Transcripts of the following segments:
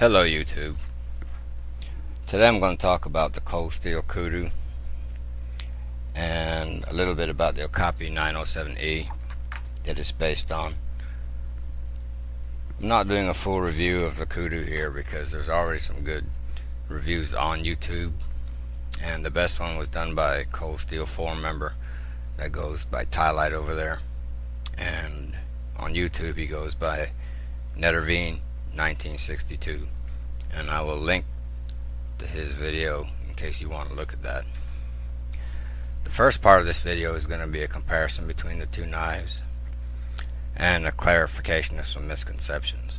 Hello YouTube. Today I'm going to talk about the Cold Steel Kudu and a little bit about the Okapi 907E that it's based on. I'm not doing a full review of the Kudu here because there's already some good reviews on YouTube, and the best one was done by a Cold Steel forum member that goes by Tylight over there, and on YouTube he goes by Netterveen 1962, and I will link to his video in case you want to look at that. The first part of this video is going to be a comparison between the two knives and a clarification of some misconceptions.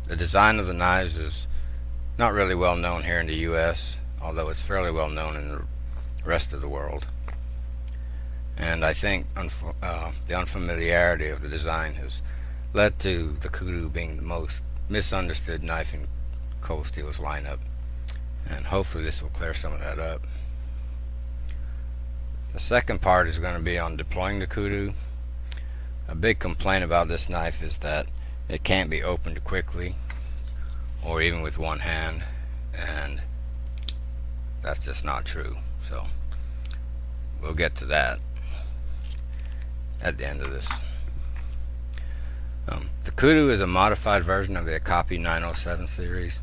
The design of the knives is not really well known here in the US, although it's fairly well known in the rest of the world. And I think the unfamiliarity of the design has led to the Kudu being the most misunderstood knife in Cold Steel's lineup, and hopefully this will clear some of that up. The second part is going to be on deploying the Kudu. A big complaint about this knife is that it can't be opened quickly or even with one hand, and that's just not true, so we'll get to that at the end of this. The Kudu is a modified version of the Okapi 907 series,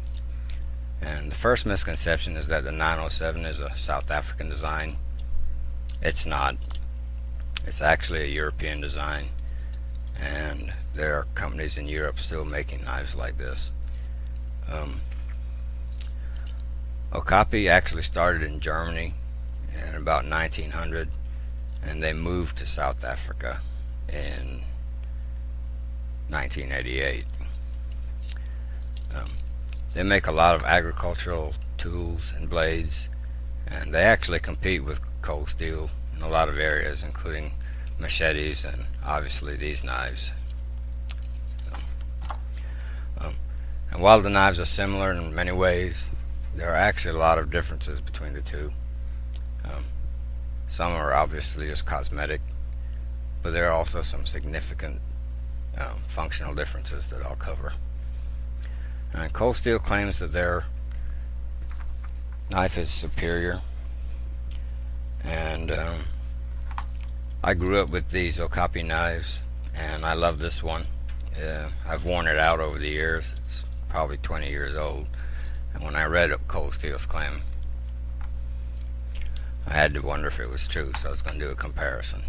and the first misconception is that the 907 is a South African design. It's not. It's actually a European design, and there are companies in Europe still making knives like this. Okapi actually started in Germany in about 1900, and they moved to South Africa in 1988. They make a lot of agricultural tools and blades, and they actually compete with Cold Steel in a lot of areas, including machetes and obviously these knives. And while the knives are similar in many ways, there are actually a lot of differences between the two. Some are obviously just cosmetic, but there are also some significant functional differences that I'll cover. And Cold Steel claims that their knife is superior, and I grew up with these Okapi knives, and I love this one. I've worn it out over the years. It's probably 20 years old, and when I read Cold Steel's claim, I had to wonder if it was true, so I was going to do a comparison.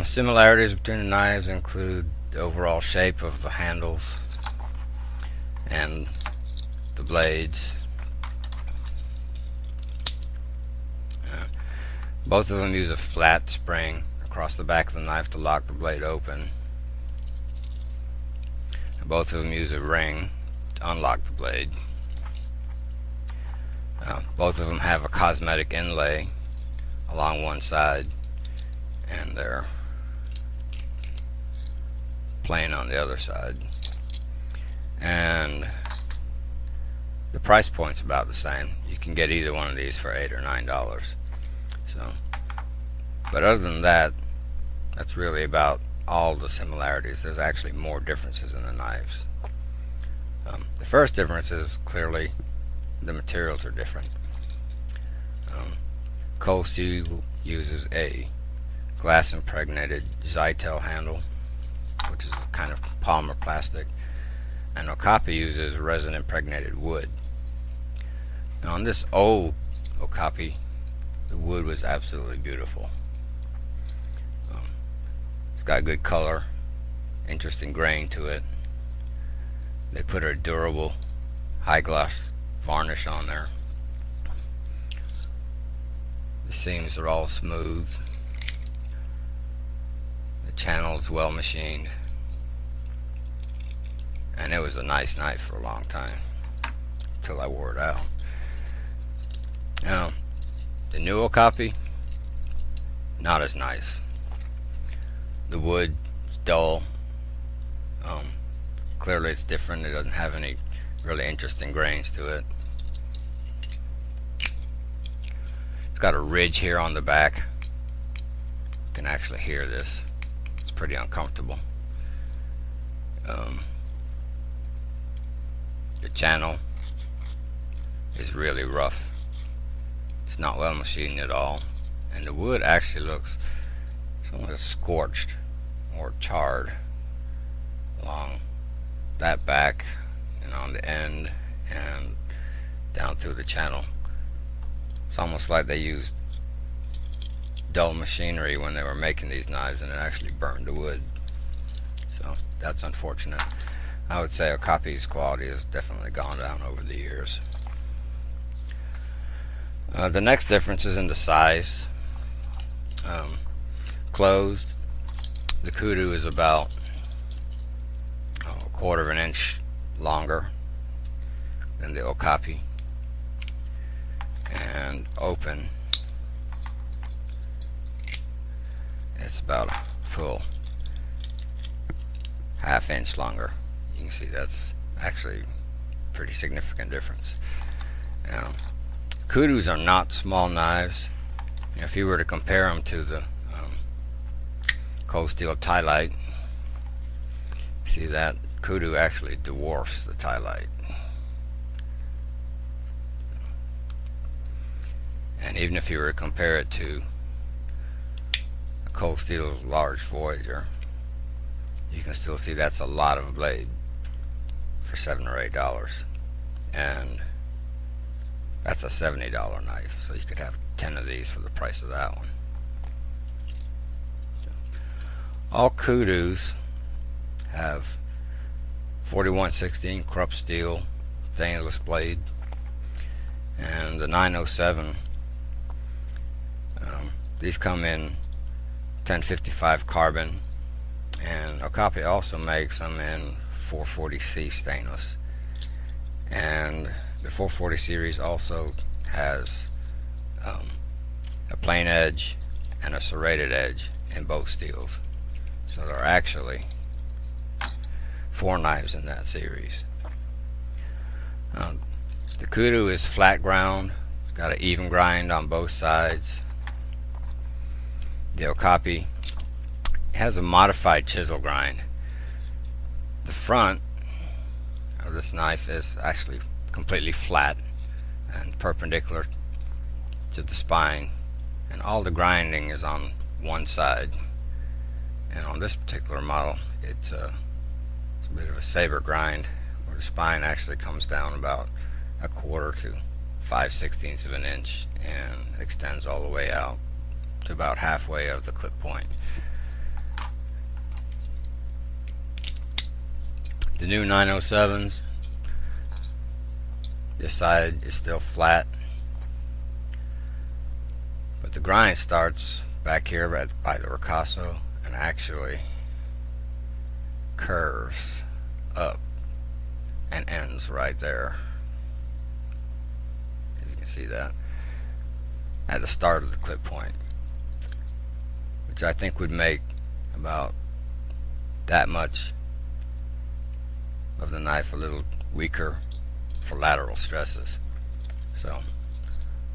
Similarities between the knives include the overall shape of the handles and the blades. Both of them use a flat spring across the back of the knife to lock the blade open. Both of them use a ring to unlock the blade. Both of them have a cosmetic inlay along one side, and they're plain on the other side. And the price point's about the same. You can get either one of these for $8 or $9. So, but other than that, that's really about all the similarities. There's actually more differences in the knives. The first difference is clearly the materials are different. Cold Steel uses a glass impregnated Zytel handle, which is kind of polymer plastic, and Okapi uses resin impregnated wood. Now on this old Okapi, the wood was absolutely beautiful. It's got good color, interesting grain to it. They put a durable high gloss varnish on there. The seams are all smooth. The channel is well machined, and it was a nice knife for a long time until I wore it out. Now the new Okapi, not as nice. The wood is dull. Clearly it's different. It doesn't have any really interesting grains to it. It's got a ridge here on the back. You can actually hear this. It's pretty uncomfortable. the channel is really rough. It's not well machined at all, and the wood actually looks somewhat scorched or charred along that back and on the end and down through the channel. It's almost like they used dull machinery when they were making these knives and it actually burned the wood. So that's unfortunate. I would say Okapi's quality has definitely gone down over the years. The next difference is in the size. Closed, the Kudu is about a quarter of an inch longer than the Okapi, and open, it's about a full half-inch longer. You can see that's actually a pretty significant difference. Kudus are not small knives. If you were to compare them to the Cold Steel Light, see that Kudu actually dwarfs the Light. And even if you were to compare it to a Cold Steel large Voyager, you can still see that's a lot of blade for $7 or $8, and that's a $70 knife, so you could have 10 of these for the price of that one. All Kudus have 4116 Cold Steel stainless blade, and the 907, these come in 1055 carbon, and Okapi also makes them in 440C stainless, and the 440 series also has a plain edge and a serrated edge in both steels. So there are actually 4 knives in that series. The Kudu is flat ground. It's got an even grind on both sides. The Okapi has a modified chisel grind. The front of this knife is actually completely flat and perpendicular to the spine, and all the grinding is on one side. And on this particular model, it's a bit of a saber grind, where the spine actually comes down about a quarter to 5/16 of an inch and extends all the way out to about halfway of the clip point. The new 907s, this side is still flat, but the grind starts back here by the ricasso and actually curves up and ends right there. You can see that at the start of the clip point, which I think would make about that much of the knife a little weaker for lateral stresses. So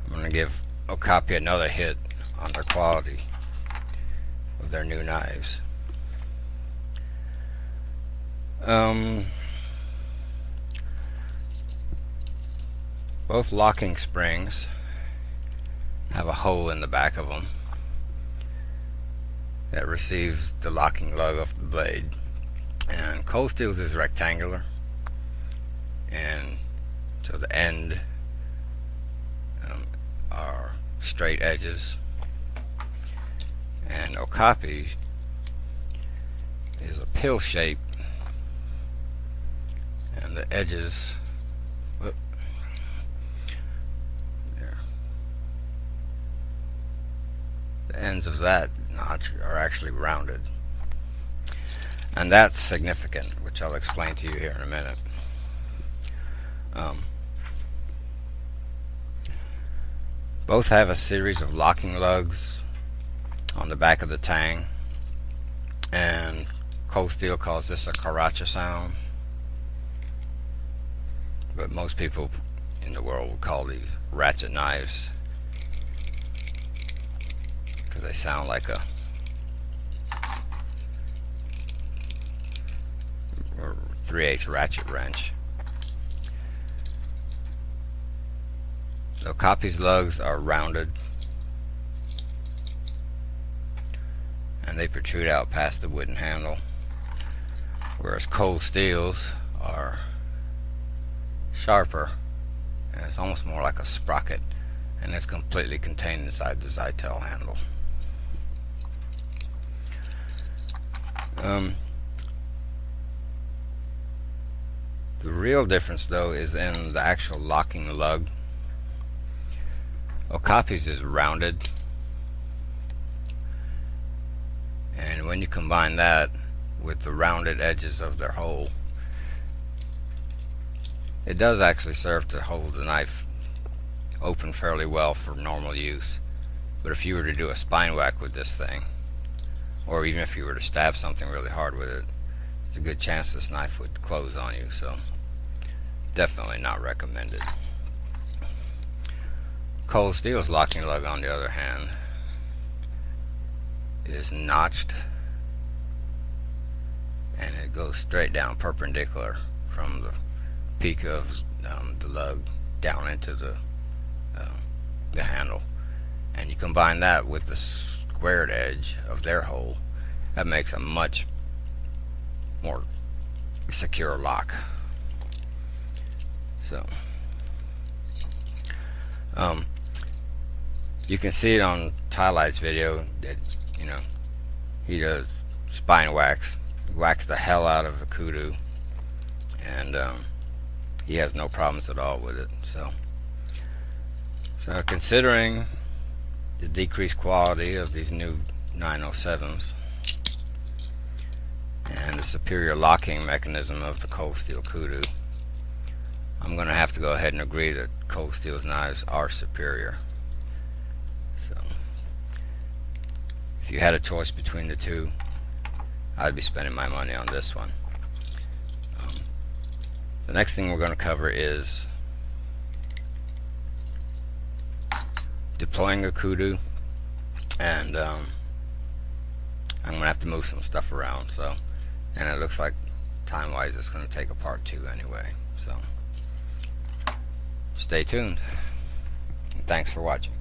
I'm going to give Okapi another hit on their quality of their new knives. Both locking springs have a hole in the back of them that receives the locking lug of the blade, and Cold Steel's is rectangular, and so the end are straight edges, and Okapi is a pill shape, and the edges, there, the ends of that notch are actually rounded, and that's significant, which I'll explain to you here in a minute. Both have a series of locking lugs on the back of the tang, and Cold Steel calls this a karacha sound, but most people in the world would call these ratchet knives because they sound like a 3/8 ratchet wrench. So Okapi's lugs are rounded and they protrude out past the wooden handle, whereas Cold Steels are sharper and it's almost more like a sprocket, and it's completely contained inside the Zytel handle. The real difference though is in the actual locking lug. Okapi's is rounded, and when you combine that with the rounded edges of their hole, it does actually serve to hold the knife open fairly well for normal use. But if you were to do a spine whack with this thing, or even if you were to stab something really hard with it, there's a good chance this knife would close on you, so definitely not recommended. Cold Steel's locking lug, on the other hand, is notched and it goes straight down perpendicular from the peak of the lug down into the handle, and you combine that with the squared edge of their hole, that makes a much more secure lock. So you can see it on Tylight's video that, you know, he does spine whacks, whacks the hell out of a kudu, and he has no problems at all with it. So considering the decreased quality of these new 907s and the superior locking mechanism of the Cold Steel Kudu, I'm going to have to go ahead and agree that Cold Steel's knives are superior. So if you had a choice between the two, I'd be spending my money on this one. The next thing we're going to cover is deploying a kudu, and I'm going to have to move some stuff around, so, and it looks like time wise it's going to take a part 2 anyway, so stay tuned, and thanks for watching.